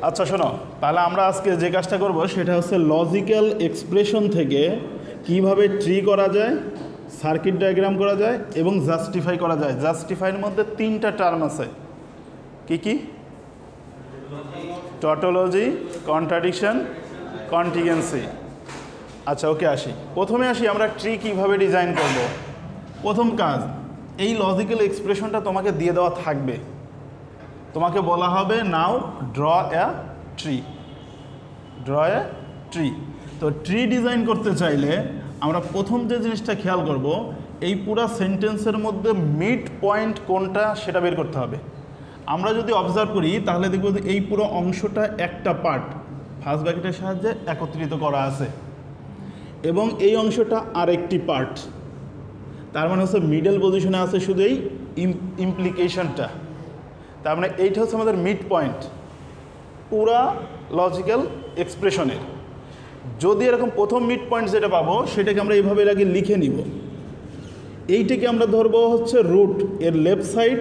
আচ্ছা শোনো, তাহলে আমরা আজকে যে কাজটা করব সেটা হচ্ছে লজিক্যাল এক্সপ্রেশন থেকে কিভাবে ট্রি করা যায়, সার্কিট ডায়াগ্রাম করা যায় এবং জাস্টিফাই করা যায়। জাস্টিফাইয়ের মধ্যে তিনটা টার্ম আছে, কি কি? Tautology, contradiction, contingency. আচ্ছা ওকে, প্রথমে আসি আমরা ট্রি কিভাবে ডিজাইন করব। প্রথম কাজ, এই লজিক্যাল এক্সপ্রেশনটা তোমাকে দিয়ে দেওয়া থাকবে, তোমাকে বলা হবে now draw a tree, draw a tree. তো ট্রি ডিজাইন করতে চাইলে আমরা প্রথম যে জিনিসটা খেয়াল করব, এই পুরো সেন্টেন্সের মধ্যে মিড পয়েন্ট কোনটা সেটা বের করতে হবে। আমরা যদি অবজার্ভ করি তাহলে দেখব যে এই পুরো অংশটা একটা পার্ট ফার্স্ট ব্র্যাকেটের সাহায্যে একত্রিত করা আছে এবং এই অংশটা আরেকটি পার্ট, তার মানে হচ্ছে মিডল পজিশনে আছে শুধু এই ইমপ্লিকেশনটা। তার মানে এইটা হচ্ছে আমাদের মিড পয়েন্ট পুরা লজিক্যাল এক্সপ্রেশনের। যদি এরকম প্রথম মিড পয়েন্ট যেটা পাবো সেটাকে আমরা এইভাবে আগে লিখে নিব। এইটাকে আমরা ধরবো হচ্ছে রুট, এর লেফট সাইড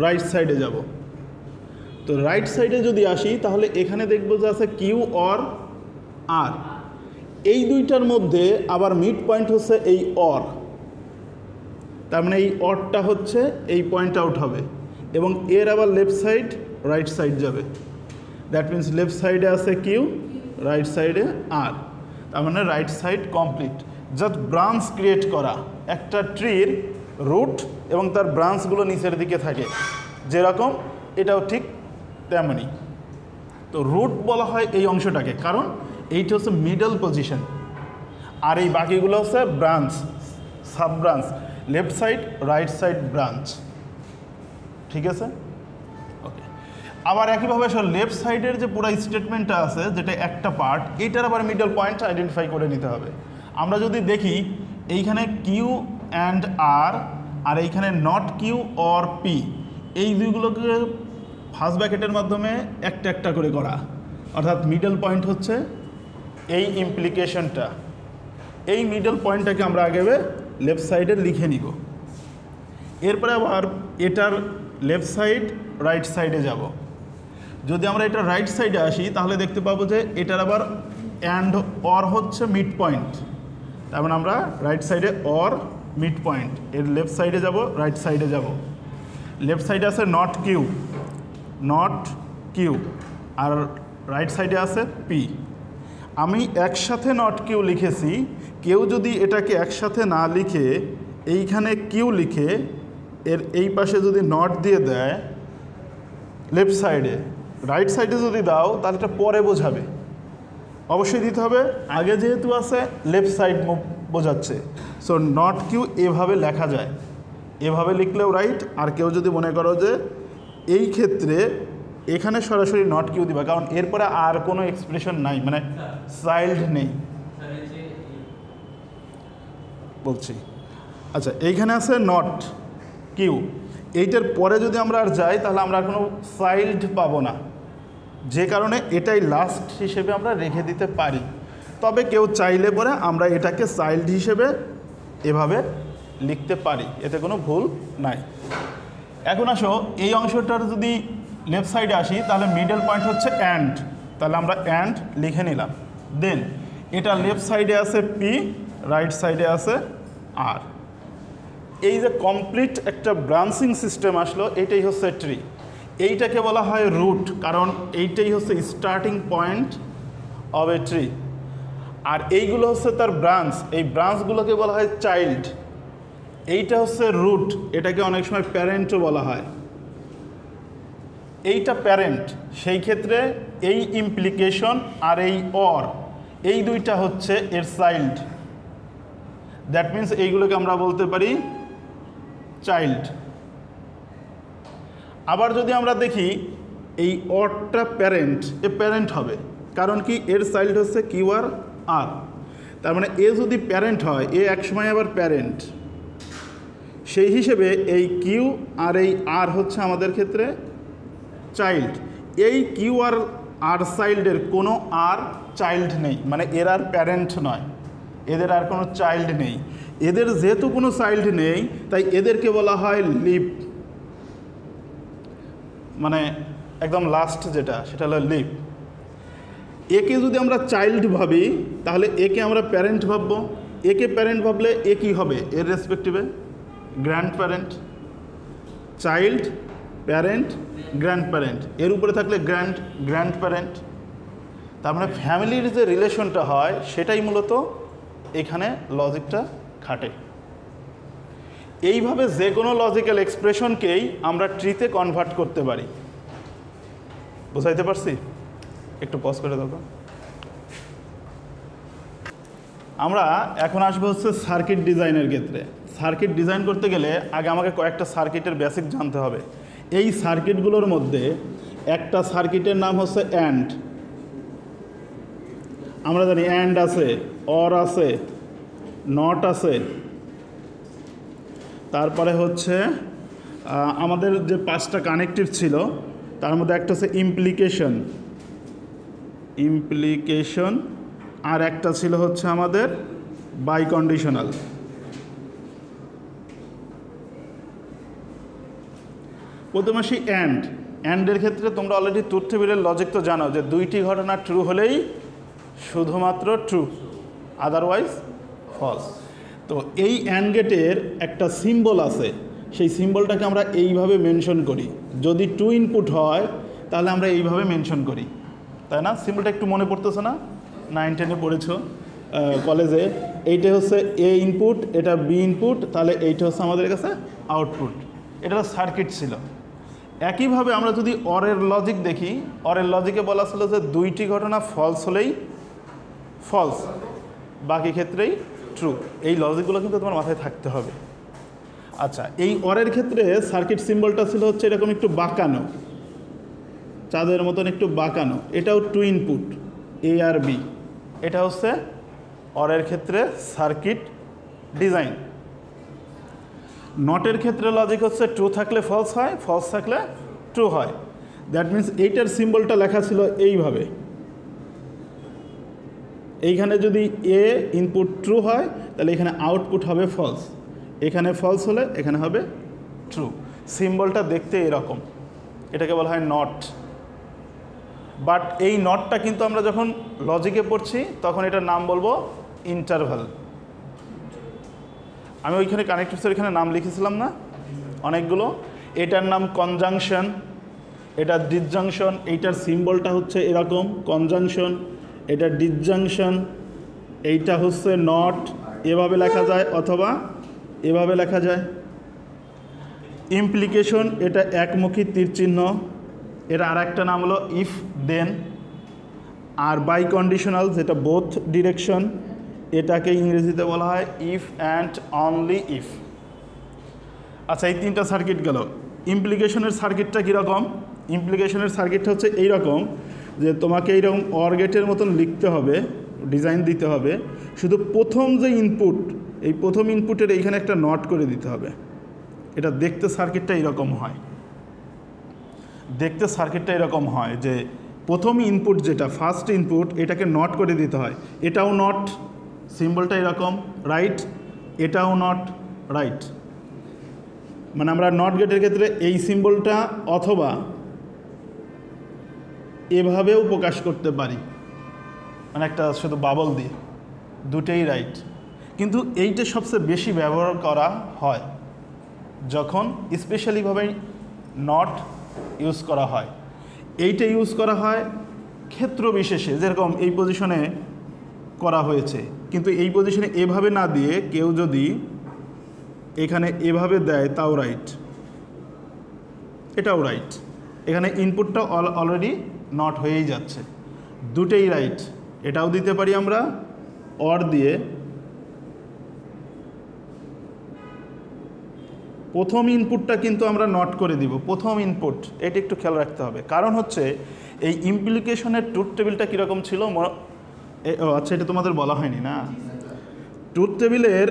রাইট সাইডে যাব। তো রাইট সাইডে যদি আসি তাহলে এখানে দেখবো যে আছে কিউ অর আর, এই দুইটার মধ্যে আবার মিড পয়েন্ট হচ্ছে এই অর, তার মানে এই অরটা হচ্ছে এই পয়েন্ট আউট হবে এবং এর আবার লেফট সাইড রাইট সাইড যাবে। দ্যাট মিন্স লেফট সাইডে আছে কিউ, রাইট সাইডে আর, তার মানে right side complete. Just branch create করা, একটা ট্রির রুট এবং তার ব্রাঞ্চগুলো নিচের দিকে থাকে যেরকম, এটাও ঠিক তেমনই। তো রুট বলা হয় এই অংশটাকে, কারণ এইটা হচ্ছে মিডল পজিশন, আর এই বাকিগুলো হচ্ছে branch, sub branch, left side right side branch. ঠিক আছে, ওকে। আবার একইভাবে লেফট সাইডের যে পুরো স্টেটমেন্টটা আছে যেটা একটা পার্ট, এটার আবার মিডল পয়েন্ট আইডেন্টিফাই করে নিতে হবে। আমরা যদি দেখি এইখানে কিউ অ্যান্ড আর, আর এইখানে নট কিউ অর পি, এই দুইগুলোকে ফার্স্ট ব্র্যাকেটের মাধ্যমে একটা একটা করে করা, অর্থাৎ মিডল পয়েন্ট হচ্ছে এই ইমপ্লিকেশনটা। এই মিডল পয়েন্টটাকে আমরা আগে লেফট সাইডে লিখে নিব। এরপরে আবার এটার লেফট সাইড রাইট সাইডে যাব। যদি আমরা এটা রাইট সাইডে আসি তাহলে দেখতে পাবো যে এটার আবার অ্যান্ড অর হচ্ছে মিড পয়েন্ট, তার মানে আমরা রাইট সাইডে অর মিড পয়েন্ট, এর লেফট সাইডে যাব রাইট সাইডে যাব। লেফট সাইডে আছে নট কিউ, নট কিউ, আর রাইট সাইডে আছে পি। আমি একসাথে নট কিউ লিখেছি, কেউ যদি এটাকে একসাথে না লিখে এইখানে কিউ লিখে এর এই পাশে যদি নট দিয়ে দেয় লেফট সাইডে, রাইট সাইডে যদি দাও তাহলে এটা পরে বোঝাবে, অবশ্যই দিতে হবে। আগে যেহেতু আছে লেফট সাইড বোঝাচ্ছে, সো নট কিউ এভাবে লেখা যায়, এভাবে লিখলেও রাইট। আর কেউ যদি মনে করো যে এই ক্ষেত্রে এখানে সরাসরি নট কিউ দিবা, কারণ এরপরে আর কোনো এক্সপ্রেশন নাই, মানে চাইল্ড নেই বলছি। আচ্ছা, এইখানে আছে নট কিউ, এইটার পরে যদি আমরা আর যাই তাহলে আমরা আর কোনো চাইল্ড পাবো না, যে কারণে এটাই লাস্ট হিসেবে আমরা রেখে দিতে পারি। তবে কেউ চাইলে পরে আমরা এটাকে চাইল্ড হিসেবে এভাবে লিখতে পারি, এতে কোনো ভুল নাই। এখন আসো এই অংশটার যদি লেফট সাইডে আসি তাহলে মিডল পয়েন্ট হচ্ছে অ্যান্ড, তাহলে আমরা অ্যান্ড লিখে নিলাম। দেন এটা লেফট সাইডে আছে পি, রাইট সাইডে আছে আর। এই যে কমপ্লিট একটা ব্রাঞ্চিং সিস্টেম আসলো, এটাই হচ্ছে ট্রি। এইটাকে বলা হয় রুট, কারণ এইটাই হচ্ছে starting point of a tree. আর এইগুলো হচ্ছে তার ব্রাঞ্চ, এই ব্রাঞ্চগুলোকে বলা হয় চাইল্ড। এইটা হচ্ছে রুট, এটাকে অনেক সময় প্যারেন্টও বলা হয়। এইটা প্যারেন্ট, সেই ক্ষেত্রে এই ইমপ্লিকেশন আর এই অর, এই দুইটা হচ্ছে এর চাইল্ড। দ্যাট মিন্স এইগুলোকে আমরা বলতে পারি চাইল্ড। আবার যদি আমরা দেখি এই অরটা প্যারেন্ট, এ প্যারেন্ট হবে, কারণ কি এর চাইল্ড হচ্ছে কিউ আর আর, তার মানে এ যদি প্যারেন্ট হয় এ একসময় আবার প্যারেন্ট, সেই হিসেবে এই কিউ আর এই আর হচ্ছে আমাদের ক্ষেত্রে চাইল্ড। এই কিউ আর আর চাইল্ডের কোনো আর চাইল্ড নেই, মানে এর আর প্যারেন্ট নয়, এদের আর কোনো চাইল্ড নেই। এদের যেহেতু কোনো চাইল্ড নেই তাই এদেরকে বলা হয় লিভ, মানে একদম লাস্ট যেটা সেটা হলো লিভ। একে যদি আমরা চাইল্ড ভাবি তাহলে একে আমরা প্যারেন্ট ভাববো। একে প্যারেন্ট ভাবলে এ কী হবে? এর রেসপেক্টিভে grandparent, child, parent, grandparent, এর উপরে থাকলে গ্র্যান্ড প্যারেন্ট। তার মানে ফ্যামিলির যে রিলেশনটা হয় সেটাই মূলত এখানে লজিকটা খাটে। এইভাবে যে কোনো লজিক্যাল এক্সপ্রেশনকেই আমরা ট্রিতে কনভার্ট করতে পারি। বুঝাইতে পারছি? একটু পজ করে দাও। আমরা এখন আসবো হচ্ছে সার্কিট ডিজাইনের ক্ষেত্রে। সার্কিট ডিজাইন করতে গেলে আগে আমাকে কয়েকটা সার্কিটের বেসিক জানতে হবে। এই সার্কিটগুলোর মধ্যে একটা সার্কিটের নাম হচ্ছে অ্যান্ড। আমরা জানি অ্যান্ড আছে, অর আছে, নট আছে, তারপরে হচ্ছে আমাদের যে 5টা কানেকটিভ ছিল তার মধ্যে একটা হচ্ছে ইমপ্লিকেশন, আর একটা ছিল হচ্ছে আমাদের বাই কন্ডিশনাল। প্রথমে আসি অ্যান্ডের ক্ষেত্রে তোমরা অলরেডি ট্রুথ টেবিলের লজিক তো জানো যে 2টি ঘটনা ট্রু হলেই শুধুমাত্র ট্রু, আদারওয়াইজ ফলস। তো এই অ্যান্ড গেটের একটা সিম্বল আছে, সেই সিম্বলটাকে আমরা এইভাবে মেনশন করি। যদি 2 ইনপুট হয় তাহলে আমরা এইভাবে মেনশন করি, তাই না? সিম্বলটা একটু মনে পড়তেছে না? 9-10-এ পড়েছো কলেজে। এইটা হচ্ছে এ ইনপুট, এটা বি ইনপুট, তাহলে এইটা হচ্ছে আমাদের কাছে আউটপুট। এটা সার্কিট ছিল। একইভাবে আমরা যদি অরের লজিক দেখি, অরের লজিকে বলা ছিল যে 2টি ঘটনা ফলস হলেই ফলস, বাকি ক্ষেত্রেই ট্রু। এই লজিকগুলো কিন্তু তোমার মাথায় থাকতে হবে। আচ্ছা, এই অরের ক্ষেত্রে সার্কিট সিম্বলটা ছিল হচ্ছে এরকম একটু বাঁকানো, চাঁদের মতন একটু বাঁকানো। এটাও 2 ইনপুট, এ আর বি। এটা হচ্ছে অরের ক্ষেত্রে সার্কিট ডিজাইন। নটের ক্ষেত্রে লজিক হচ্ছে ট্রু থাকলে ফলস হয়, ফলস থাকলে ট্রু হয়। দ্যাট মিন্স এইটার সিম্বলটা লেখা ছিল এইভাবে। এইখানে যদি এ ইনপুট ট্রু হয় তাহলে এখানে আউটপুট হবে ফলস, এখানে ফলস হলে এখানে হবে ট্রু। সিম্বলটা দেখতে এরকম, এটাকে বলা হয় নট। বাট এই নটটা কিন্তু আমরা যখন লজিকে পড়ছি তখন এটার নাম বলবো ইন্টারভাল। আমি ওইখানে কানেক্টিভসের এখানে নাম লিখেছিলাম না অনেকগুলো। এটার নাম কনজাংশন, এটা ডিসজাংশন। এইটার সিম্বলটা হচ্ছে এরকম কনজাংশন, এটা ডিসজাংশন, এইটা হচ্ছে নট। এভাবে লেখা যায় অথবা এভাবে লেখা যায়। ইমপ্লিকেশন, এটা একমুখী তীর চিহ্ন, এর আর একটা নাম হলো ইফ দেন। আর বাই কন্ডিশনাল, যেটা বোথ ডিরেকশন, এটাকে ইংরেজিতে বলা হয় ইফ অ্যান্ড অনলি ইফ। আচ্ছা, এই 3টা সার্কিট গেল। ইমপ্লিকেশনের সার্কিটটা কীরকম? ইমপ্লিকেশনের সার্কিটটা হচ্ছে এইরকম যে তোমাকে এইরকম অর গেটের মতন লিখতে হবে, ডিজাইন দিতে হবে। শুধু প্রথম যে ইনপুট, এই প্রথম ইনপুটের এইখানে একটা নট করে দিতে হবে। এটা দেখতে সার্কিটটা এরকম হয়। দেখতে সার্কিটটা এরকম হয় যে প্রথম ইনপুট যেটা ফার্স্ট ইনপুট, এটাকে নট করে দিতে হয়। এটাও নট, সিম্বলটা এরকম, রাইট। এটাও নট, রাইট। মানে আমরা নট গেটের ক্ষেত্রে এই সিম্বলটা অথবা এভাবেও প্রকাশ করতে পারি, মানে একটা শুধু বাবল দিয়ে, দুটেই রাইট। কিন্তু এইটা সবচেয়ে বেশি ব্যবহার করা হয় যখন স্পেশালিভাবে নট ইউজ করা হয়। এইটা ইউজ করা হয় ক্ষেত্র বিশেষে, যেরকম এই পজিশনে করা হয়েছে। কিন্তু এই পজিশনে এভাবে না দিয়ে কেউ যদি এখানে এভাবে দেয় তাও রাইট, এটাও রাইট। এখানে ইনপুটটা অলরেডি নট হয়েই যাচ্ছে, দুটেই রাইট। এটাও দিতে পারি আমরা অর দিয়ে। প্রথম ইনপুটটা কিন্তু আমরা নট করে দিব, প্রথম ইনপুট। এটা একটু খেয়াল রাখতে হবে, কারণ হচ্ছে এই ইমপ্লিকেশনের ট্রুথ টেবিলটা কীরকম ছিল। আচ্ছা, এটা তোমাদের বলা হয়নি না। ট্রুথ টেবিলের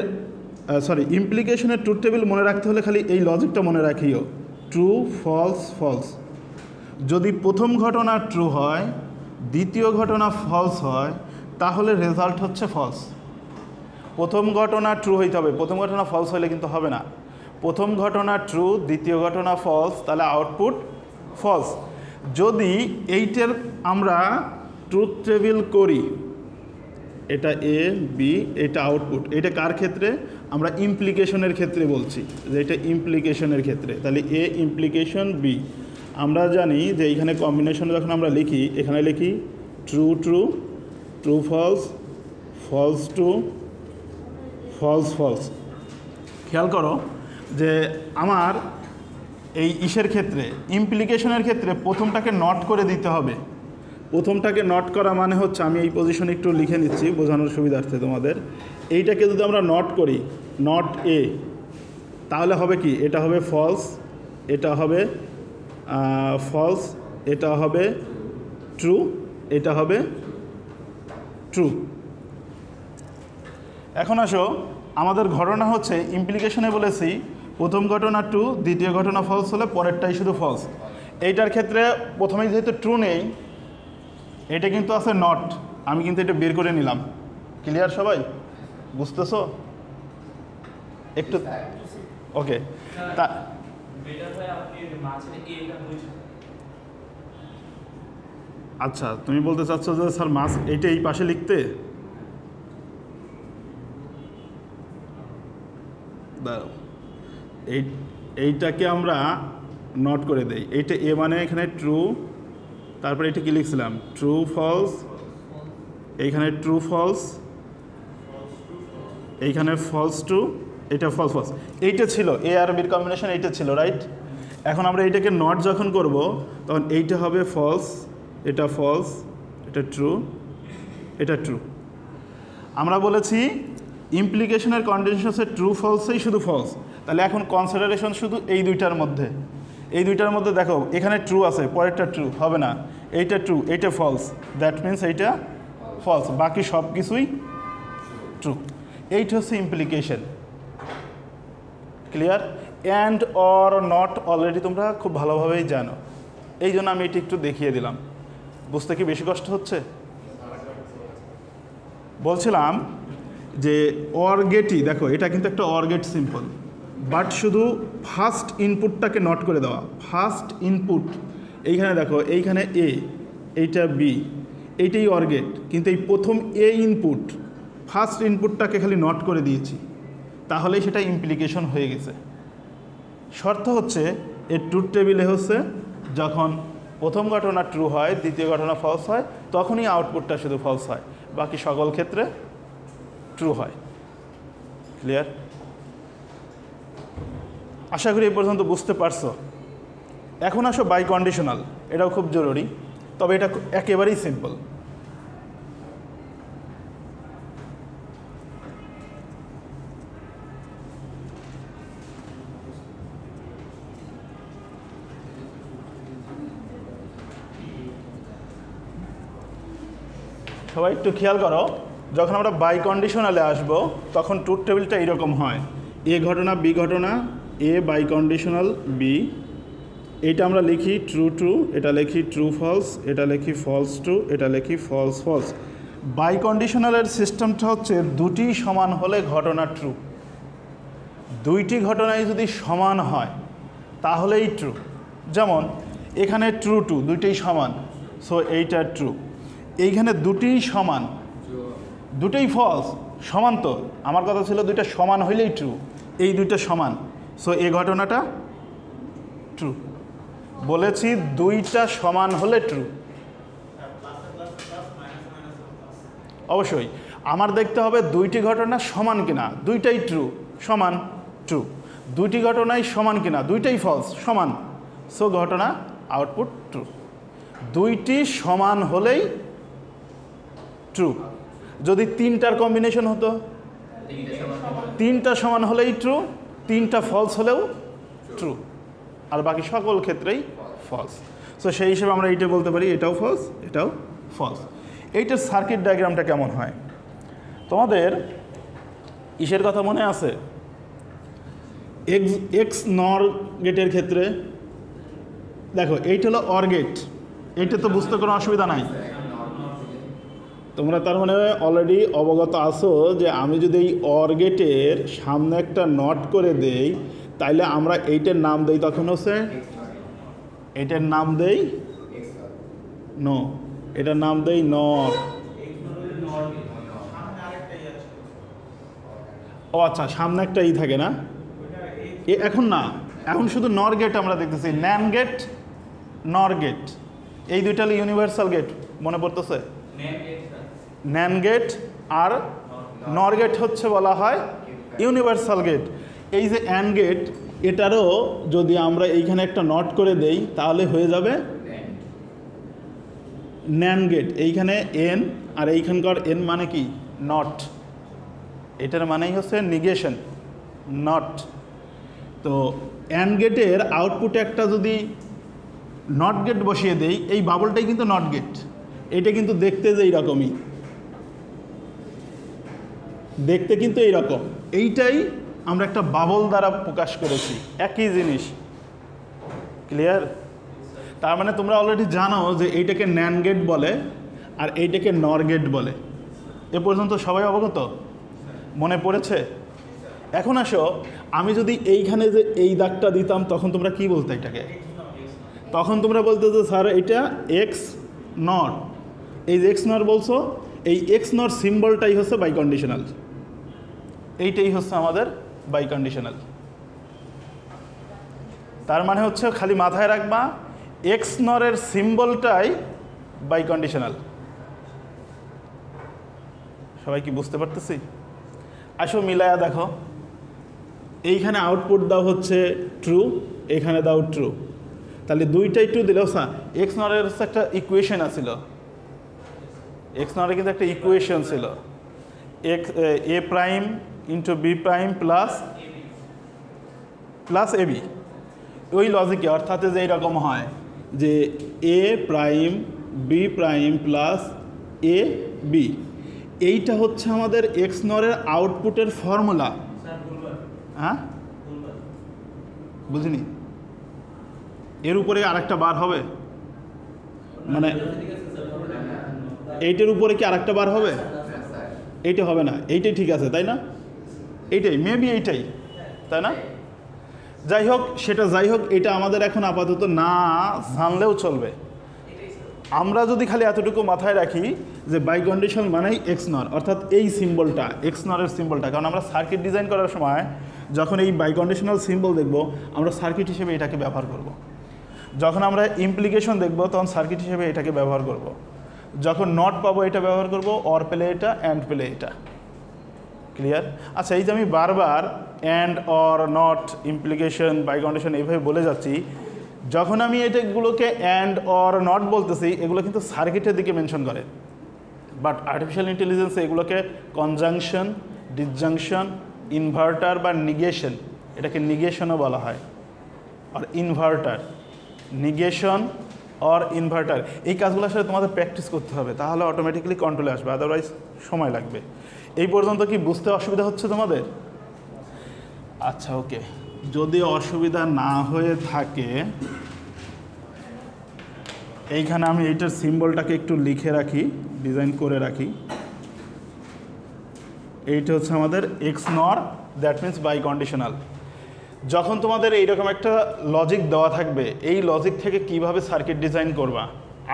ইমপ্লিকেশনের ট্রুথ টেবিল মনে রাখতে হলে খালি এই লজিকটা মনে রাখিও, ট্রু ফলস ফলস। যদি প্রথম ঘটনা ট্রু হয়, দ্বিতীয় ঘটনা ফলস হয়, তাহলে রেজাল্ট হচ্ছে ফলস। প্রথম ঘটনা ট্রু হইতে হবে, প্রথম ঘটনা ফলস হলে কিন্তু হবে না। প্রথম ঘটনা ট্রু, দ্বিতীয় ঘটনা ফলস, তাহলে আউটপুট ফলস। যদি এইটার আমরা ট্রুথ টেবিল করি, এটা এ বি, এটা আউটপুট, এটা কার ক্ষেত্রে? আমরা ইমপ্লিকেশনের ক্ষেত্রে বলছি যে এটা ইমপ্লিকেশনের ক্ষেত্রে। তাহলে এ ইমপ্লিকেশন বি, আমরা জানি যে এইখানে কম্বিনেশন যখন আমরা লিখি, এখানে লিখি true true, true false, false true, false false. খেয়াল করো যে আমার এই ইসের ক্ষেত্রে, ইমপ্লিকেশনের ক্ষেত্রে প্রথমটাকে নট করে দিতে হবে। প্রথমটাকে নট করা মানে হচ্ছে, আমি এই পজিশনে একটু লিখে নিচ্ছি বোঝানোর সুবিধার্থে তোমাদের। এইটাকে যদি আমরা নট করি, নট এ, তাহলে হবে কি? এটা হবে ফলস, এটা হবে ফলস, এটা হবে ট্রু, এটা হবে ট্রু। এখন আসো, আমাদের ঘটনা হচ্ছে ইমপ্লিকেশনে বলেছি প্রথম ঘটনা ট্রু, দ্বিতীয় ঘটনা ফলস হলে পরেরটাই শুধু ফলস। এইটার ক্ষেত্রে প্রথমেই যেহেতু ট্রু নেই, এটা কিন্তু আছে নট, আমি কিন্তু এটা বের করে নিলাম। ক্লিয়ার সবাই? বুঝতেছো একটু? ওকে। তা আচ্ছা, তুমি বলতে চাচ্ছ যে স্যার মাস এইটা এই পাশে লিখতে? দাঁড়াও, এইটাকে আমরা নট করে দেই। এইটা এ মানে এখানে ট্রু, তারপরে এটা কি লিখছিলাম? ট্রু ফলস, এইখানে ট্রু ফলস, এইখানে ফলস ট্রু, এটা ফলস ফলস। এইটা ছিল এ আর বির কম্বিনেশন, এইটা ছিল, রাইট? এখন আমরা এইটাকে নট যখন করব, তখন এইটা হবে ফলস, এটা ফলস, এটা ট্রু, এটা ট্রু। আমরা বলেছি ইমপ্লিকেশনের কন্ডিশন হচ্ছে ট্রু ফলসেই শুধু ফলস। তাহলে এখন কনসিডারেশন শুধু এই দুইটার মধ্যে। এই দুইটার মধ্যে দেখো, এখানে ট্রু আছে, পরেরটা ট্রু হবে না, এইটা ট্রু, এইটা ফলস, দ্যাট মিনস এইটা ফলস, বাকি সব কিছুই ট্রু। এইটা হচ্ছে implication. Clear? And or not already তোমরা খুব ভালোভাবেই জানো, এই জন্য আমি এটি একটু দেখিয়ে দিলাম। বুঝতে কি বেশি কষ্ট হচ্ছে? বলছিলাম যে অর গেটই, দেখো এটা কিন্তু একটা অর গেট সিম্পল, বাট শুধু ফার্স্ট ইনপুটটাকে নট করে দেওয়া। ফার্স্ট ইনপুট এইখানে দেখো, এইখানে এ, এইটা বি, এইটাই অর গেট, কিন্তু এই প্রথম এ ইনপুট, ফার্স্ট ইনপুটটাকে খালি নট করে দিয়েছি, তাহলেই সেটা ইমপ্লিকেশন হয়ে গেছে। শর্ত হচ্ছে এর ট্রুথ টেবিলে হচ্ছে যখন প্রথম ঘটনা ট্রু হয়, দ্বিতীয় ঘটনা ফলস হয়, তখনই আউটপুটটা শুধু ফলস হয়, বাকি সকল ক্ষেত্রে ট্রু হয়। ক্লিয়ার? আশা করি এই পর্যন্ত বুঝতে পারছো। এখন আসো বাই কন্ডিশনাল, এটাও খুব জরুরি, তবে এটা একেবারেই সিম্পল। সবাই একটু খেয়াল করো, যখন আমরা বাই কন্ডিশনালে আসবো তখন ট্রুথ টেবিলটা এইরকম হয়। এ ঘটনা বি ঘটনা, এ বাই কন্ডিশনাল বি, এইটা আমরা লিখি ট্রু ট্রু, এটা লিখি ট্রু ফলস, এটা লিখি ফলস ট্রু, এটা লিখি ফলস ফলস। বাই কন্ডিশনালের সিস্টেমটা হচ্ছে দুটি সমান হলে ঘটনা ট্রু। দুইটি ঘটনাই যদি সমান হয় তাহলেই ট্রু। যেমন এখানে ট্রু টু, দুইটাই সমান, সো এইটা ট্রু। এইখানে দুটিই সমান, দুটোই ফলস, সমান তো, আমার কথা ছিল দুইটা সমান হইলেই ট্রু, এই দুইটা সমান, সো এই ঘটনাটা ট্রু। বলেছি দুইটা সমান হলে ট্রু। অবশ্যই আমার দেখতে হবে দুইটি ঘটনা সমান কিনা, দুইটাই ট্রু, সমান, ট্রু। দুইটি ঘটনাই সমান কিনা, দুইটাই ফলস, সমান, সো ঘটনা আউটপুট ট্রু। দুইটি সমান হলেই ট্রু। যদি তিনটার কম্বিনেশন হতো, তিনটা সমান হলেই ট্রু, তিনটা ফলস হলেও ট্রু, আর বাকি সকল ক্ষেত্রেই ফলস। সো সেই হিসেবে আমরা এইটা বলতে পারি এটাও ফলস, এটাও ফলস। এইটার সার্কিট ডায়াগ্রামটা কেমন হয়? তোমাদের ইসের কথা মনে আছে? এক্স নর গেটের ক্ষেত্রে দেখো, এইটা হলো অর গেট, এইটা তো বুঝতে কোনো অসুবিধা নাই। তোমরা তার মানে অলরেডি অবগত আছো যে আমি যদি এই অর গেটের সামনে একটা নট করে দেই, তাইলে আমরা এইটার নাম দেই, তখন হচ্ছে এইটার নাম দেই নো, এটার নাম দেই নর। ও আচ্ছা, সামনে একটা ই থাকে না, এখন না, এখন শুধু নর গেট আমরা দেখতেছি, ন্যান গেট, নর গেট, এই দুইটা ইউনিভার্সাল গেট মনে পড়তেছে। ন্যান গেট আর নর গেট হচ্ছে বলা হয় ইউনিভার্সাল গেট। এই যে অ্যান্ড গেট, এটারও যদি আমরা এইখানে একটা নট করে দেই তাহলে হয়ে যাবে ন্যান গেট। এইখানে এন আর এইখানকার এন মানে কি, নট, এটার মানেই হচ্ছে নিগেশন, নট। তো অ্যান্ড গেটের আউটপুটে একটা যদি নট গেট বসিয়ে দেই, এই বাবলটাই কিন্তু নট গেট, এটা কিন্তু দেখতে যে এইরকমই, দেখতে কিন্তু এইরকম, এইটাই আমরা একটা বাবল দ্বারা প্রকাশ করেছি, একই জিনিস। ক্লিয়ার? তার মানে তোমরা অলরেডি জানো যে এইটাকে ন্যান গেট বলে আর এইটাকে নর গেট বলে। এ পর্যন্ত সবাই অবগত? মনে পড়েছে? এখন আসো, আমি যদি এইখানে যে এই দাগটা দিতাম তখন তোমরা কি বলতে এটাকে? তখন তোমরা বলতে যে স্যার এটা এক্স নর। এই যে এক্স নর বলছো, এই এক্স নর সিম্বলটাই হচ্ছে বাইকন্ডিশনাল, এইটাই হচ্ছে আমাদের বাইকন্ডিশনাল। তার মানে হচ্ছে খালি মাথায় রাখবা, এক্স নরের সিম্বলটাই বাইকন্ডিশনাল। সবাই কি বুঝতে পারতেছি? আসো মিলায়া দেখো, এইখানে আউটপুট দাও হচ্ছে ট্রু, এখানে দাও ট্রু, তাহলে দুইটাই ট্রু দিলেও এক্স নরের একটা ইকুয়েশন আছিল, এক্স নরের কিন্তু একটা ইকুয়েশন ছিল, X A prime into B prime plus A B. ওই লজিকে, অর্থাৎ যে এইরকম হয় যে A prime B prime plus A B, এইটা হচ্ছে আমাদের এক্স নরের আউটপুটের ফর্মুলা। হ্যাঁ, বুঝিনি? এর উপরে আরেকটা বার হবে, মানে এইটার উপরে কি আরেকটা বার হবে? এইটা হবে না, এইটাই ঠিক আছে, তাই না? এইটাই মেবি, এইটাই, তাই না? যাই হোক, সেটা যাই হোক, এটা আমাদের এখন আপাতত না জানলেও চলবে। আমরা যদি খালি এতটুকু মাথায় রাখি যে বাইকন্ডিশনাল মানেই এক্স নর, অর্থাৎ এই সিম্বলটা এক্স নরের সিম্বলটা, কারণ আমরা সার্কিট ডিজাইন করার সময় যখন এই বাইকন্ডিশনাল সিম্বল দেখব, আমরা সার্কিট হিসেবে এটাকে ব্যবহার করব। যখন আমরা ইমপ্লিকেশন দেখব তখন সার্কিট হিসেবে এটাকে ব্যবহার করব। যখন নট পাবো এটা ব্যবহার করব, অর পেলে এটা, অ্যান্ড পেলে এটা। ক্লিয়ার? আচ্ছা, এই যে আমি বারবার অ্যান্ড, অর, নট, ইমপ্লিকেশন, বাইকন্ডিশন এইভাবে বলে যাচ্ছি, যখন আমি এটাগুলোকে অ্যান্ড, অর, নট বলতেছি, এগুলো কিন্তু সার্কিটের দিকে মেনশন করে, বাট আর্টিফিশিয়াল ইন্টেলিজেন্সে এগুলোকে কনজাংশন, ডিসজাংশন, ইনভার্টার বা নিগেশন, এটাকে নিগেশনও বলা হয়, আর ইনভার্টার, নিগেশন অর ইনভার্টার, এই কাজগুলোর সাথে তোমাদের প্র্যাকটিস করতে হবে, তাহলে অটোমেটিক্যালি কন্ট্রোলে আসবে, আদারওয়াইজ সময় লাগবে। এই পর্যন্ত কি বুঝতে অসুবিধা হচ্ছে তোমাদের? আচ্ছা, ওকে, যদি অসুবিধা না হয়ে থাকে, এইখানে আমি এইটার সিম্বলটাকে একটু লিখে রাখি, ডিজাইন করে রাখি। এইটা হচ্ছে আমাদের এক্স নর, দ্যাট মিন্স বাইকন্ডিশনাল। যখন তোমাদের এইরকম একটা লজিক দেওয়া থাকবে, এই লজিক থেকে কিভাবে সার্কিট ডিজাইন করবা,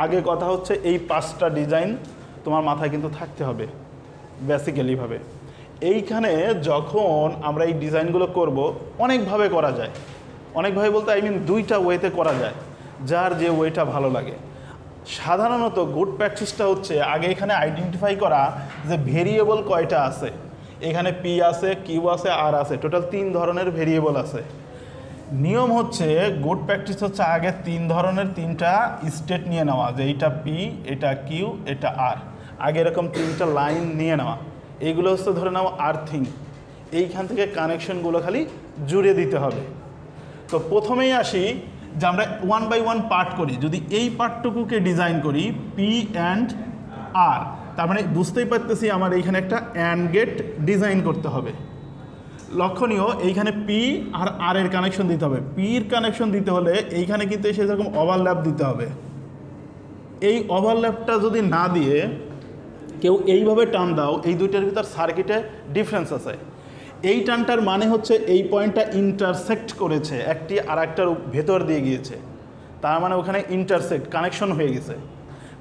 আগে কথা হচ্ছে এই 5টা ডিজাইন তোমার মাথায় কিন্তু থাকতে হবে বেসিক্যালিভাবে। এইখানে যখন আমরা এই ডিজাইনগুলো করব, অনেকভাবে করা যায়, অনেকভাবে বলতে আই মিন 2টা ওয়েতে করা যায়, যার যে ওয়েটা ভালো লাগে। সাধারণত গুড প্র্যাকটিসটা হচ্ছে আগে এখানে আইডেন্টিফাই করা যে ভেরিয়েবল কয়টা আছে। এখানে পি আছে, কিউ আছে, আর আছে, টোটাল 3 ধরনের ভেরিয়েবল আছে। নিয়ম হচ্ছে, গুড প্র্যাকটিস হচ্ছে আগে 3 ধরনের 3টা স্টেট নিয়ে নেওয়া, যে এইটা পি, এটা কিউ, এটা আর, আগে এরকম 3টা লাইন নিয়ে নেওয়া। এইগুলো হচ্ছে ধরে নাও আর্থিং, এইখান থেকে কানেকশনগুলো খালি জুড়ে দিতে হবে। তো প্রথমেই আসি যে আমরা 1 বাই 1 পার্ট করি। যদি এই পার্টটুকুকে ডিজাইন করি পি অ্যান্ড আর, তার মানে বুঝতেই পারতেছি আমার এইখানে একটা অ্যান্ড গেট ডিজাইন করতে হবে। লক্ষণীয়, এইখানে পি আর আর এর কানেকশন দিতে হবে। পির কানেকশন দিতে হলে এইখানে কিন্তু এসে যেরকম ওভারল্যাপ দিতে হবে। এই ওভারল্যাপটা যদি না দিয়ে কেউ এইভাবে টান দাও, এই দুইটার ভিতর সার্কিটে ডিফারেন্স আছে। এই টানটার মানে হচ্ছে এই পয়েন্টটা ইন্টারসেক্ট করেছে, একটি আর একটার ভেতর দিয়ে গিয়েছে, তার মানে ওখানে ইন্টারসেক্ট কানেকশন হয়ে গেছে।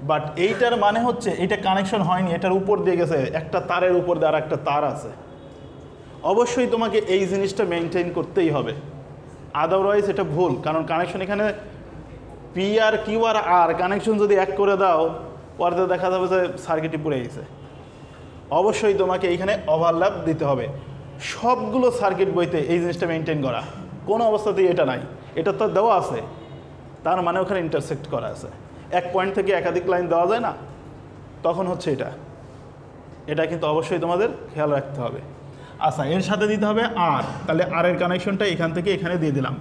বাট এইটার মানে হচ্ছে এটা কানেকশন হয়নি, এটার উপর দিয়ে গেছে, একটা তারের উপর দিয়ে আর একটা তার আছে। অবশ্যই তোমাকে এই জিনিসটা মেনটেন করতেই হবে, আদারওয়াইজ এটা ভুল। কারণ কানেকশন এখানে পি আর কিউ আর আর কানেকশন যদি এক করে দাও, পরে দেখা যাবে যে সার্কিটই পুড়ে গেছে। অবশ্যই তোমাকে এইখানে ওভারল্যাপ দিতে হবে। সবগুলো সার্কিট বইতে এই জিনিসটা মেনটেন করা, কোনো অবস্থাতেই এটা নাই। এটা তো দেওয়া আছে, তার মানে ওখানে ইন্টারসেক্ট করা আছে। এক পয়েন্ট থেকে একাধিক লাইন দেওয়া যায় না, তখন হচ্ছে এটা কিন্তু অবশ্যই তোমাদের খেয়াল রাখতে হবে। আচ্ছা, এর সাথে দিতে হবে আর, তাহলে আর এর কানেকশনটা এখান থেকে এখানে দিয়ে দিলাম।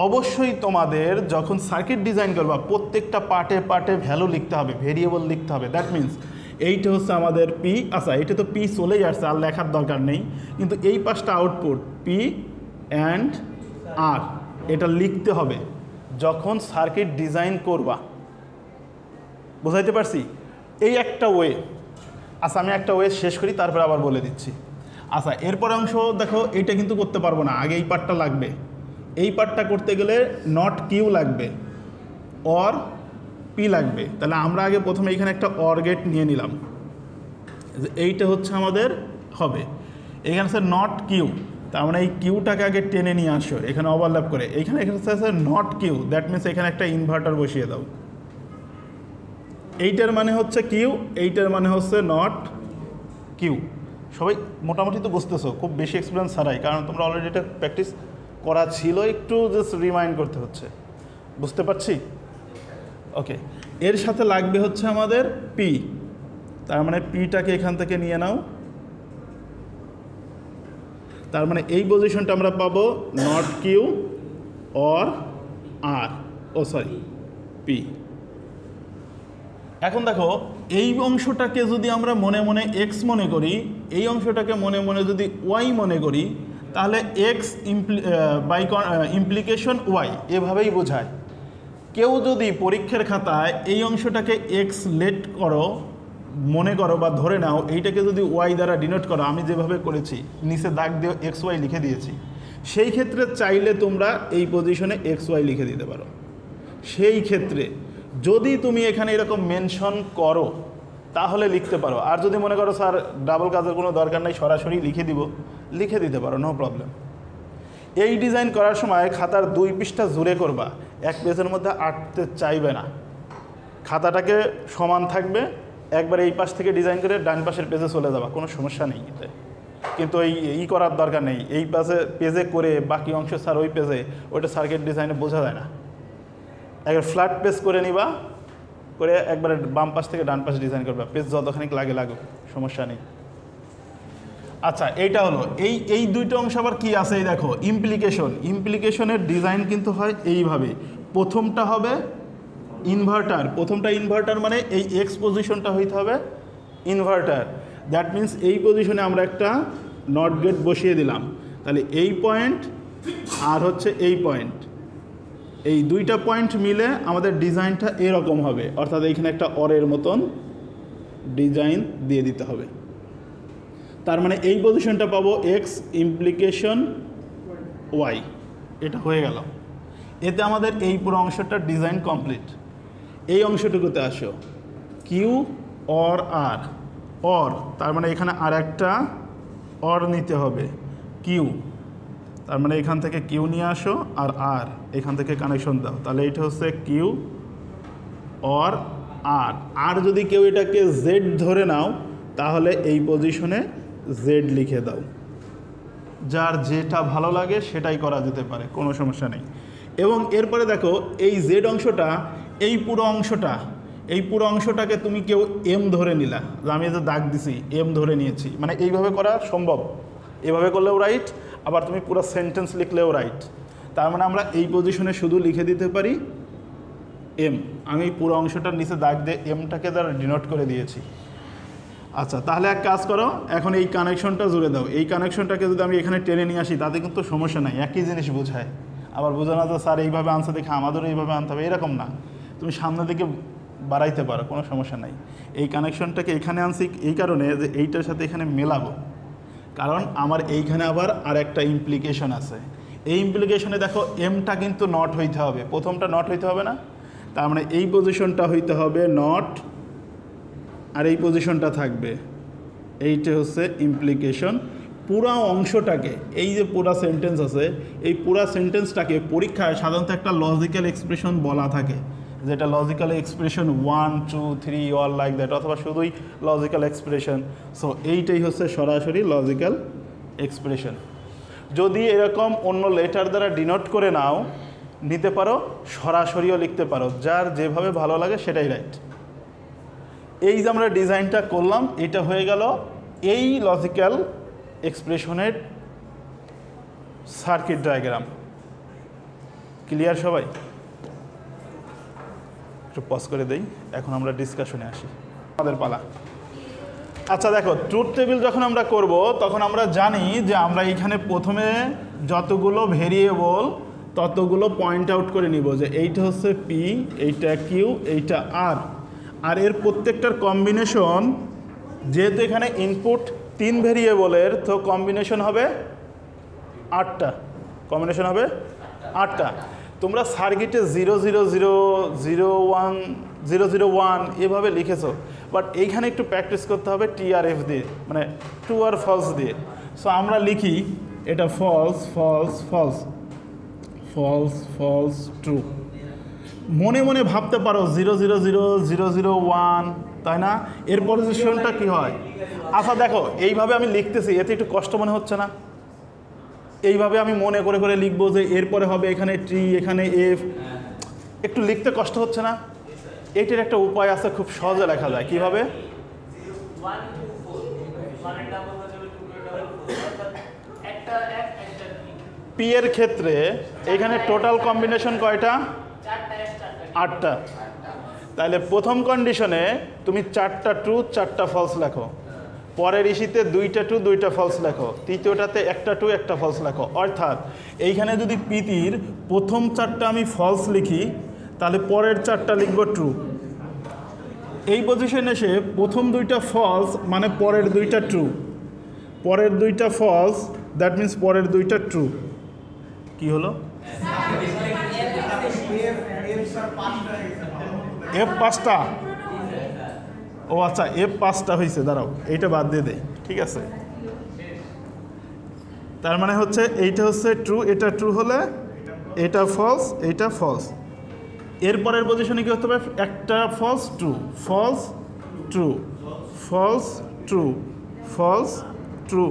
অবশ্যই তোমাদের যখন সার্কিট ডিজাইন করবা প্রত্যেকটা পার্টে পার্টে ভ্যালু লিখতে হবে, ভেরিয়েবল লিখতে হবে। দ্যাট মিনস এইটা হচ্ছে আমাদের পি। আচ্ছা, এটা তো পি চলেই আসছে, আর লেখার দরকার নেই, কিন্তু এই পাঁচটা আউটপুট পি অ্যান্ড আর এটা লিখতে হবে যখন সার্কিট ডিজাইন করবা। বুঝাইতে পারছি? এই একটা ওয়ে। আচ্ছা, আমি একটা ওয়ে শেষ করি, তারপর আবার বলে দিচ্ছি। আচ্ছা, এরপর অংশ দেখো, এইটা কিন্তু করতে পারবো না, আগে এই পার্টটা লাগবে। এই পার্টটা করতে গেলে নট কিউ লাগবে, অর পি লাগবে। তাহলে আমরা আগে প্রথমে এখানে একটা অর গেট নিয়ে নিলাম, এইটা হচ্ছে আমাদের হবে। এখানে আছে নট কিউ, তার মানে এই কিউটাকে আগে টেনে নিয়ে আসো এখানে ওভারল্যাপ করে। এখানে আছে নট কিউ, দ্যাট মিনস এখানে একটা ইনভার্টার বসিয়ে দাও। এইটার মানে হচ্ছে কিউ, এইটার মানে হচ্ছে নট কিউ। সবাই মোটামুটি তো বুঝতেছো, খুব বেশি এক্সপিরিয়েন্স ছাড়াই, কারণ তোমরা অলরেডি এটা প্র্যাকটিস করা ছিল, একটু জাস্ট রিমাইন্ড করতে হচ্ছে। বুঝতে পারছি? ওকে, এর সাথে লাগবে হচ্ছে আমাদের পি, তার মানে পিটাকে এখান থেকে নিয়ে নাও। তার মানে এই পজিশনটা আমরা পাবো not Q or R, oh sorry P. এখন দেখো, এই অংশটাকে যদি আমরা মনে মনে এক্স মনে করি, এই অংশটাকে মনে মনে যদি ওয়াই মনে করি, তাহলে এক্স বাই ইমপ্লিকেশন ওয়াই এভাবেই বোঝায়। কেউ যদি পরীক্ষার খাতায় এই অংশটাকে এক্স লেট মনে করো বা ধরে নাও, এইটাকে যদি ওয়াই দ্বারা ডিনোট করো, আমি যেভাবে করেছি নিচে দাগ দিয়ে এক্স ওয়াই লিখে দিয়েছি, সেই ক্ষেত্রে চাইলে তোমরা এই পজিশনে এক্স ওয়াই লিখে দিতে পারো। সেই ক্ষেত্রে যদি তুমি এখানে এরকম মেনশন করো তাহলে লিখতে পারো। আর যদি মনে করো স্যার ডাবল কাজের কোনো দরকার নেই, সরাসরি লিখে দিতে পারো, নো প্রবলেম। এই ডিজাইন করার সময় খাতার 2 পৃষ্ঠা জুড়ে করবা, এক পেজের মধ্যে আটতে চাইবে না। খাতাটাকে সমান থাকবে, একবার এই পাশ থেকে ডিজাইন করে ডান পাশের পেজে চলে যাবা, কোনো সমস্যা নেই এতে। কিন্তু এই করার দরকার নেই, এই পেজে করে বাকি অংশ স্যার ওই পেজে, ওইটা সার্কিট ডিজাইনে বোঝা যায় না। একবার ফ্ল্যাট পেজ করে নিবা, করে একবারে বাম পাশ থেকে ডান পাশে ডিজাইন করবা, পেজ যতখানি লাগুক, সমস্যা নেই। আচ্ছা, এইটা হলো এই দুইটা অংশ। আবার কি আছে এই দেখো, ইমপ্লিকেশনের ডিজাইন কিন্তু হয় এইভাবে। প্রথমটা হবে ইনভার্টার, মানে এই এক্স পজিশনটা হইতে হবে ইনভার্টার। দ্যাট মিন্স এই পজিশনে আমরা একটা নট গেট বসিয়ে দিলাম, তাহলে এই পয়েন্ট আর হচ্ছে এই পয়েন্ট, এই দুইটা পয়েন্ট মিলে আমাদের ডিজাইনটা এরকম হবে। অর্থাৎ এইখানে একটা অরের মতন ডিজাইন দিয়ে দিতে হবে। তার মানে এই পজিশনটা পাবো এক্স ইমপ্লিকেশন ওয়াই, এটা হয়ে গেল। এতে আমাদের এই পুরো অংশটা ডিজাইন কমপ্লিট। এই অংশটুকুতে আসো, কিউ অর আর, অর তার মানে এখানে আর একটা অর নিতে হবে, কিউ, তার মানে এখান থেকে কিউ নিয়ে আসো, আর এখান থেকে কানেকশন দাও, তাহলে এটা হচ্ছে কিউ অর আর যদি কেউ এটাকে জেড ধরে নাও, তাহলে এই পজিশনে জেড লিখে দাও। যার যেটা ভালো লাগে সেটাই করা যেতে পারে, কোনো সমস্যা নেই। এবং এরপরে দেখো, এই জেড অংশটা, এই পুরো অংশটাকে তুমি কেউ এম ধরে নিলা, আমি যে দাগ দিছি এম ধরে নিয়েছি, মানে এইভাবে করা সম্ভব। এভাবে করলেও রাইট, আবার তুমি পুরো সেন্টেন্স লিখলেও রাইট। তার মানে আমরা এই পজিশনে শুধু লিখে দিতে পারি এম। আমি পুরো অংশটার নিচে দাগ দিয়ে এমটাকে দ্বারা ডিনোট করে দিয়েছি। আচ্ছা, তাহলে এক কাজ করো, এখন এই কানেকশনটা জুড়ে দাও। এই কানেকশনটাকে যদি আমি এখানে টেনে নিয়ে আসি, তাতে কিন্তু সমস্যা নাই, একই জিনিস বোঝায়। আবার বোঝা না তো স্যার এইভাবে আনছে দেখে আমাদেরও এইভাবে আনতে হবে, এরকম না। তুমি সামনের দিকে বাড়াইতে পারো, কোনো সমস্যা নাই। এই কানেকশনটাকে এখানে আনছি এই কারণে যে এইটার সাথে এখানে মেলাবো, কারণ আমার এইখানে আবার আর একটা ইমপ্লিকেশন আছে। এই ইমপ্লিকেশনে দেখো এমটা কিন্তু নট হইতে হবে, প্রথমটা নট হইতে হবে না, তার মানে এই পজিশনটা হইতে হবে নট আর এই পজিশনটা থাকবে, এইটা হচ্ছে ইমপ্লিকেশন। পুরা অংশটাকে, এই যে পুরা সেন্টেন্স আছে, এই পুরা সেন্টেন্সটাকে পরীক্ষায় সাধারণত একটা লজিক্যাল এক্সপ্রেশন বলা থাকে, যেটা logical expression 1 2 3 all like that, অথবা শুধুই লজিক্যাল এক্সপ্রেশন। সো এইটাই হচ্ছে সরাসরি লজিক্যাল এক্সপ্রেশন। যদি এরকম অন্য লেটার দ্বারা ডিনোট করে নাও নিতে পারো, সরাসরিও লিখতে পারো, যার যেভাবে ভালো লাগে সেটাই রাইট। এই যে আমরা ডিজাইনটা করলাম, এটা হয়ে গেল এই লজিক্যাল এক্সপ্রেশনের সার্কিট ডায়াগ্রাম। ক্লিয়ার সবাই? একটু পজ করে দেই, এখন আমরা ডিসকাশনে আসি, আমাদের পালা। আচ্ছা দেখো, ট্রুথ টেবিল যখন আমরা করব তখন আমরা জানি যে আমরা এখানে প্রথমে যতগুলো ভেরিয়েবল ততগুলো পয়েন্ট আউট করে নিব, যে এইটা হচ্ছে পি, এইটা কিউ, এইটা আর। আর এর প্রত্যেকটার কম্বিনেশন, যেহেতু এখানে ইনপুট 3 ভেরিয়েবলের, তো কম্বিনেশন হবে 8টা। কম্বিনেশন হবে 8টা। তোমরা সার্কিটে 0 0 0 0 1 0 0 1 এভাবে লিখেছো, বাট এইখানে একটু প্র্যাকটিস করতে হবে TRF দিয়ে, মানে ট্রু আর ফলস দিয়ে। সো আমরা লিখি এটা false false false, false false true. মনে মনে ভাবতে পারো 0 0 0 0 0 1, তাই না? এর পজিশনটা কি হয়? আচ্ছা দেখো, এইভাবে আমি লিখতেছি, এতে একটু কষ্ট মনে হচ্ছে না? এইভাবে আমি মনে করে করে লিখবো যে এরপরে হবে এখানে ট্রি, এখানে এফ, একটু লিখতে কষ্ট হচ্ছে না? এটির একটা উপায় আছে, খুব সহজে লেখা যায়। কীভাবে? পি এর ক্ষেত্রে এখানে টোটাল কম্বিনেশন কয়টা? 8টা। তাহলে প্রথম কন্ডিশনে তুমি 4টা ট্রু 4টা ফলস লেখো, পরের ইস্যুতে 2টা ট্রু 2টা ফলস লেখো, তৃতীয়টাতে 1টা ট্রু 1টা ফলস লেখো। অর্থাৎ এইখানে যদি পিতির প্রথম 4টা আমি ফলস লিখি, তাহলে পরের 4টা লিখব ট্রু। এই পজিশনে এসে প্রথম 2টা ফলস মানে পরের 2টা ট্রু, পরের 2টা ফলস, দ্যাট মিন্স পরের 2টা ট্রু। কি হলো? এফ 5টা। ও আচ্ছা, এফ 5টা হয়েছে, দাঁড়াও এইটা বাদ দিয়ে দেয়, ঠিক আছে? তার মানে হচ্ছে এইটা হচ্ছে ট্রু, এটা ট্রু হলে এটা ফলস, এইটা ফলস। এরপরের পজিশনে কি হতে হবে? একটা false true, false true, false true, false true.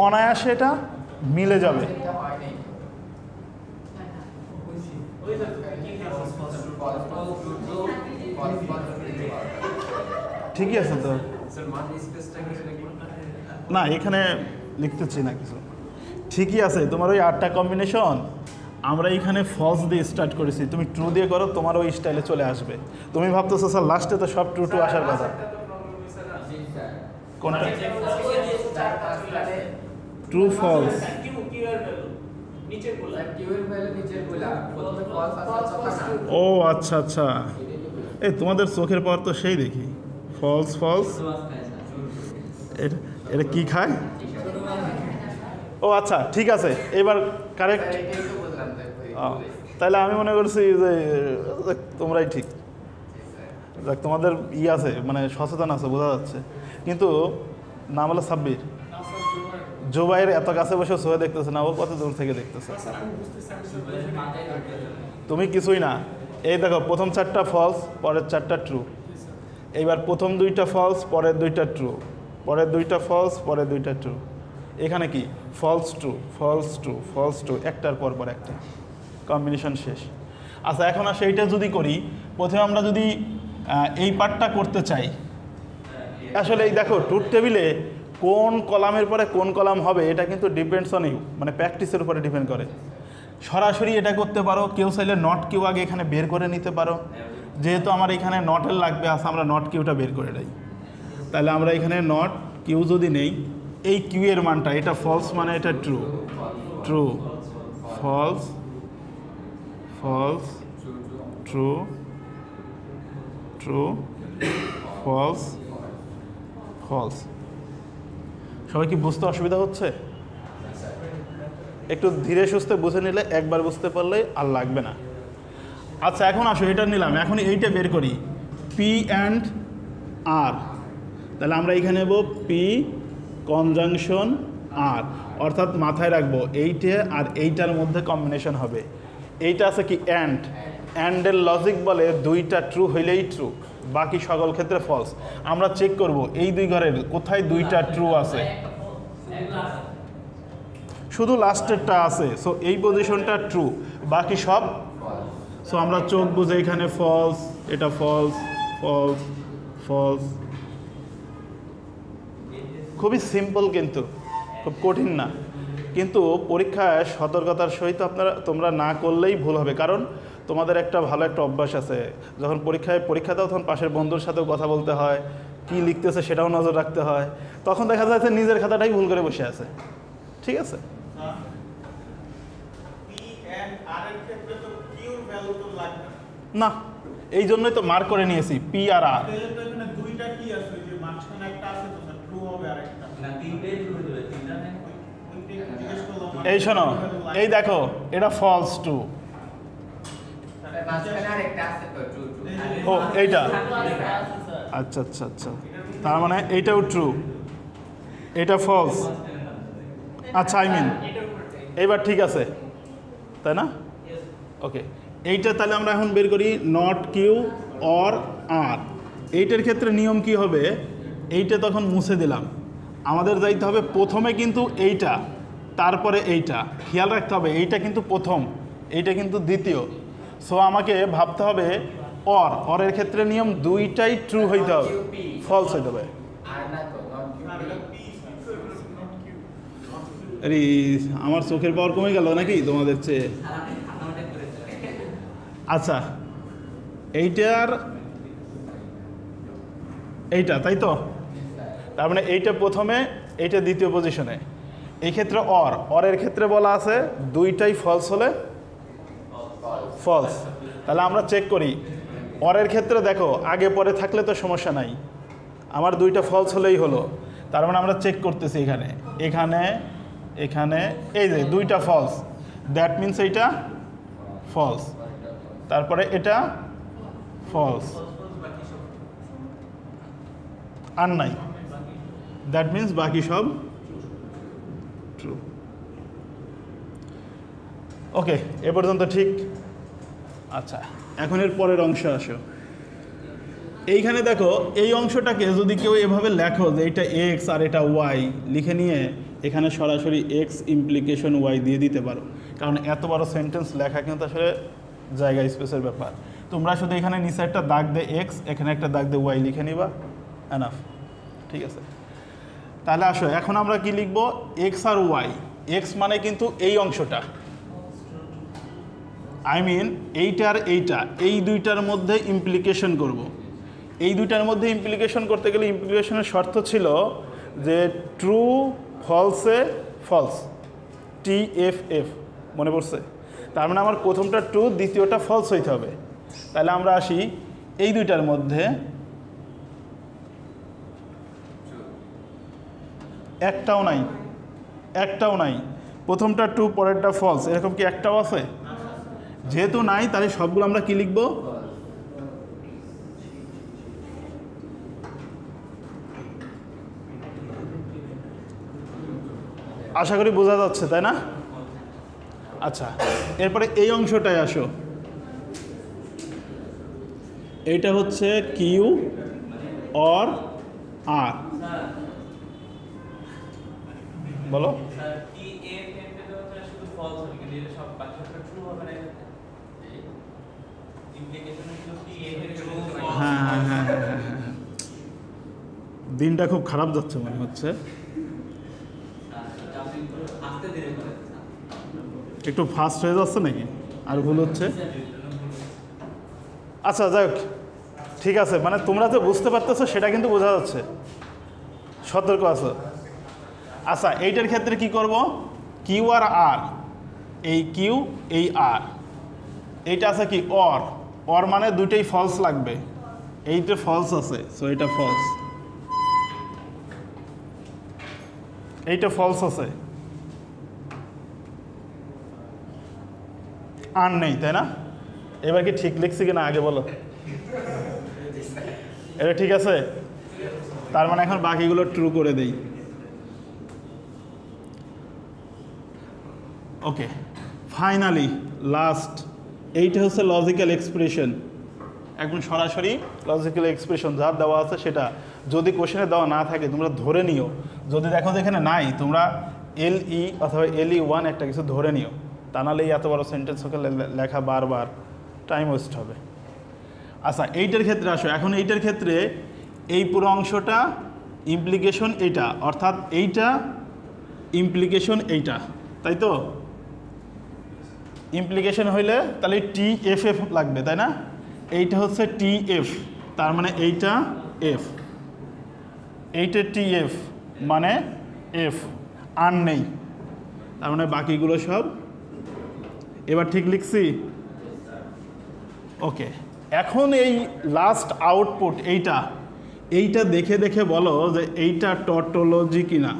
অনায়াসে এটা মিলে যাবে। ঠিকই আছে তো? না, এখানে লিখতেছি না কিছু। ঠিকই আছে, তোমার ওই 8টা কম্বিনেশন আমরা এইখানে ফলস দিয়ে স্টার্ট করেছি, তুমি ট্রু দিয়ে করো, তোমার ওই স্টাইলে চলে আসবে। তুমি ভাবতেছো স্যার লাস্টে তো সব ট্রু ট্রু আসার কথা। কোনটা? True false. ও আচ্ছা আচ্ছা, এই তোমাদের চোখের পাওয়ার তো সেই দেখি। ফলস ফলস, এটা কি খায়? ও আচ্ছা, ঠিক আছে, এবার কারেক্ট। তাহলে আমি মনে করছি যে তোমরাই ঠিক, তোমাদের ই আছে, মানে সচেতন আছে, বোঝা যাচ্ছে। কিন্তু নাম হলো সাব্বির, জুবাইর এত কাছে বসে সোয়ে দেখতেছে না, ও কত দূর থেকে দেখতেছে। তুমি কিছুই না। এই দেখো, প্রথম 4টা ফলস, পরের 4টা ট্রু। এইবার প্রথম 2টা ফলস, পরের 2টা ট্রু, পরের 2টা ফলস, পরের 2টা ট্রু। এখানে কি? False true, false true, false true, একটার পর পর একটা, কম্বিনেশন শেষ। আচ্ছা, এখন আর সেইটা যদি করি, প্রথমে আমরা যদি এই পার্টটা করতে চাই, আসলে এই দেখো ট্রুথ টেবিলে কোন কলামের পরে কোন কলাম হবে এটা কিন্তু ডিপেন্ডস অন ইউ, মানে প্র্যাকটিসের উপরে ডিপেন্ড করে। সরাসরি এটা করতে পারো, কেউ চাইলে নট কিউ আগে এখানে বের করে নিতে পারো। যেহেতু আমার এখানে নটের লাগবে, আচ্ছা আমরা নট কিউটা বের করে দেই। তাহলে আমরা এখানে নট কিউ যদি নেই, এই কিউ এর মানটা, এটা ফলস মানে এটা true, true, false, false, true, true, false, false. সবাই কি বুঝতে অসুবিধা হচ্ছে? একটু ধীরে সুস্থে বুঝে নিলে, একবার বুঝতে পারলে আর লাগবে না। আচ্ছা, এখন আসো এটা নিলাম, এখন এইটা বের করি। পি অ্যান্ড আর, তাহলে আমরা এখানে নেব পি কনজাংশন আর, অর্থাৎ মাথায় রাখবো এইটা আর এইটার মধ্যে কম্বিনেশন হবে। এইটা আছে কি অ্যান্ডের লজিক বলে দুইটা ট্রু হইলেই ট্রু, বাকি সকল ক্ষেত্রে ফলস। আমরা চেক করব এই দুই ঘরের কোথায় দুইটা ট্রু আছে, শুধু লাস্টেরটা আছে, সো এই পজিশনটা ট্রু, বাকি সব। সো আমরা চোখ বুঝে এখানে ফলস, এটা ফলস, ফলস, ফলস। খুবই সিম্পল, কিন্তু খুব কঠিন না। কিন্তু পরীক্ষায় সতর্কতার সহিত তোমরা না করলেই ভুল হবে, কারণ তোমাদের একটা ভালো একটা অভ্যাস আছে, যখন পরীক্ষা দাও তখন পাশের বন্ধুর সাথেও কথা বলতে হয়, কি লিখতেছে সেটাও নজর রাখতে হয়, তখন দেখা যাচ্ছে নিজের খাতাটাই ভুল করে বসে আছে। ঠিক আছে, না এই জন্যই তো মার্ক করে নিয়েছি পি আর আর। এই শোনো, এই দেখো এটা ফলস টু, ও এইটা, আচ্ছা আচ্ছা আচ্ছা, তার মানে এইটাও ট্রু, এটা ফলস। আচ্ছা আই মিন এইবার ঠিক আছে, তাই না? ওকে, এইটা তাহলে আমরা এখন বের করি নট কিউ অর আর। এইটার ক্ষেত্রে নিয়ম কি হবে, এইটা তখন মুছে দিলাম, আমাদের যাইতে হবে প্রথমে কিন্তু এইটা, তারপরে এইটা। খেয়াল রাখতে হবে এইটা কিন্তু প্রথম, এইটা কিন্তু দ্বিতীয়। সো আমাকে ভাবতে হবে অরের ক্ষেত্রে নিয়ম দুইটাই ট্রু হইতে হবে, ফলস হইতে হবে। আরে আমার চোখের পাওয়ার কমে গেল নাকি তোমাদের চেয়ে? আচ্ছা, এইটার এইটা, তাই তো? তার মানে এইটা প্রথমে, এইটা দ্বিতীয় পজিশনে। এই ক্ষেত্রে অরের ক্ষেত্রে বলা আছে দুইটাই ফলস হলে ফলস। তাহলে আমরা চেক করি অরের ক্ষেত্রে, দেখো আগে পরে থাকলে তো সমস্যা নাই, আমার দুইটা ফলস হলেই হলো। তার মানে আমরা চেক করতেছি এখানে, এখানে, এখানে, এই যে দুইটা ফলস, দ্যাট মিনস এইটা ফলস, তারপরে এটা ফলস, আর নাই, দ্যাট মিনস বাকি সব ট্রু। ওকে, এ পর্যন্ত ঠিক। আচ্ছা, এখন এর পরের অংশ আসো। এইখানে দেখো এই অংশটাকে যদি কেউ এভাবে লেখো যে এটা এক্স আর এটা ওয়াই, লিখে নিয়ে এখানে সরাসরি এক্স ইমপ্লিকেশন ওয়াই দিয়ে দিতে পারো, কারণ এত বড় সেন্টেন্স লেখা কিন্তু আসলে জায়গা স্পেসের ব্যাপার। তোমরা শুধু এখানে নিচে একটা দাগ দে এক্স, এখানে একটা দাগ দে ওয়াই লিখে নিবা, এনাফ। ঠিক আছে, তাহলে আসো এখন আমরা কি লিখব, এক্স আর ওয়াই। এক্স মানে কিন্তু এই অংশটা, আই মিন এইটা আর এইটা, এই দুইটার মধ্যে ইমপ্লিকেশন করব। এই দুইটার মধ্যে ইমপ্লিকেশন করতে গেলে ইমপ্লিকেশনের শর্ত ছিল যে ট্রু ফলসে ফলস, TFF, মনে পড়ছে? তার মানে আমার প্রথমটা ট্রু, দ্বিতীয়টা ফলস হইতে হবে। তাহলে আমরা আসি এই দুইটার মধ্যে একটাও নাই, একটাও নাই, প্রথমটা ট্রু পরেরটা ফলস, এরকম কি একটাও আছে? যেহেতু নাই তাহলে সবগুলো আমরা কি লিখব, আশা করি বোঝা যাচ্ছে, তাই না? আচ্ছা, এরপরে এই অংশটায় আসো, এইটা হচ্ছে কিউ অর আর, বলো। হ্যাঁ হ্যাঁ হ্যাঁ হ্যাঁ হ্যাঁ, দিনটা খুব খারাপ যাচ্ছে মনে হচ্ছে, একটু ফাস্ট হয়ে যাচ্ছে নাকি, আর ভুল হচ্ছে? আচ্ছা যাই হোক, ঠিক আছে, মানে তোমরা যে বুঝতে পারতেছো সেটা কিন্তু বোঝা যাচ্ছে, সতর্ক আছো। আচ্ছা, এইটার ক্ষেত্রে কি করব, কিউ আর আর, এই কিউ এই আর, এইটা আছে কি অর মানে দুইটাই ফলস লাগবে, এইটা ফলস আছে, সো এটা ফলস, এইটা ফলস আছে, আর নেই, তাই না? এবার কি ঠিক লিখছি কিনা আগে বলো, এটা ঠিক আছে? তার মানে এখন বাকিগুলো ট্রু করে দেই। ওকে, ফাইনালি লাস্ট, এইটা হচ্ছে লজিক্যাল এক্সপ্রেশন, একদম সরাসরি লজিক্যাল এক্সপ্রেশন যা দেওয়া আছে সেটা। যদি কোশ্চেনে দেওয়া না থাকে তোমরা ধরে নিও, যদি দেখো যে এখানে নাই তোমরা LE অথবা LE1 একটা কিছু ধরে নিও, তা নাহলে এত বড় সেন্টেন্স ওকে লেখা বারবার টাইম ওয়েস্ট হবে। আচ্ছা, এইটার ক্ষেত্রে আসো, এখন এইটার ক্ষেত্রে এই পুরো অংশটা ইমপ্লিকেশন এইটা, অর্থাৎ এইটা ইমপ্লিকেশন এইটা, তাই তো? ইমপ্লিকেশন হইলে তাহলে TFF লাগবে, তাই না? এইটা হচ্ছে TF, তার মানে এইটা F, এইটা TF মানে F, আর নেই, তার মানে বাকিগুলো সব। এবার ঠিক লিখছি? ওকে, এখন এই লাস্ট আউটপুট এইটা দেখে দেখে বলো যে এইটা টটোলজি কিনা।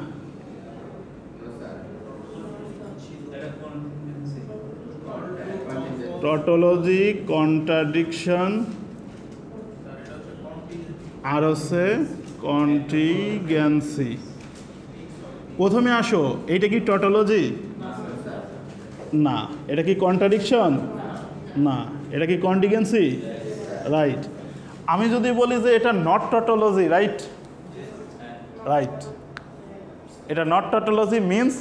টটোলজি, কন্ট্রাডিকশন আর হচ্ছে কন্টিজেন্সি। প্রথমে আসো, এইটা কি টটোলজি? না। এটা কি কন্ট্রাডিকশন? না। এটা কি কন্টিজেন্সি? রাইট। আমি যদি বলি যে এটা নট টটোলজি, রাইট? রাইট। এটা নট টটোলজি মিন্স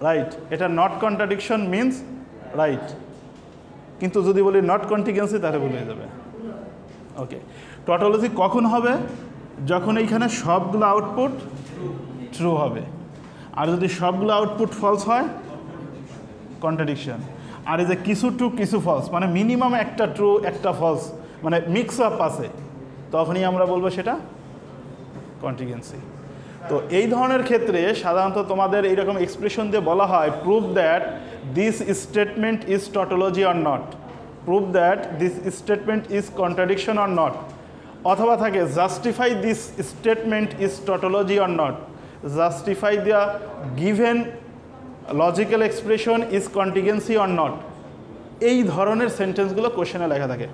রাইট, এটা নট কন্ট্রাডিকশন মিন্স রাইট, কিন্তু যদি বলি নট কন্টিজেন্সি তাহলে ভুলে যাবে। ওকে, টটোলজি কখন হবে? যখন এইখানে সবগুলো আউটপুট ট্রু হবে, আর যদি সবগুলো আউটপুট ফলস হয় কন্ট্রাডিকশন। আর এই যে কিছু ট্রু কিছু ফলস, মানে মিনিমাম একটা ট্রু একটা ফলস, মানে মিক্স আপ আছে, তখনই আমরা বলবো সেটা কন্টিজেন্সি। তো এই ধরনের ক্ষেত্রে সাধারণত তোমাদের এইরকম এক্সপ্রেশন দিয়ে বলা হয় prove that this statement is tautology or not, prove that this statement is contradiction or not, অথবা থাকে justify this statement is tautology or not, justify the given logical expression is contingency or not. এই ধরনের সেন্টেন্সগুলো কোশ্চেনে লেখা থাকে।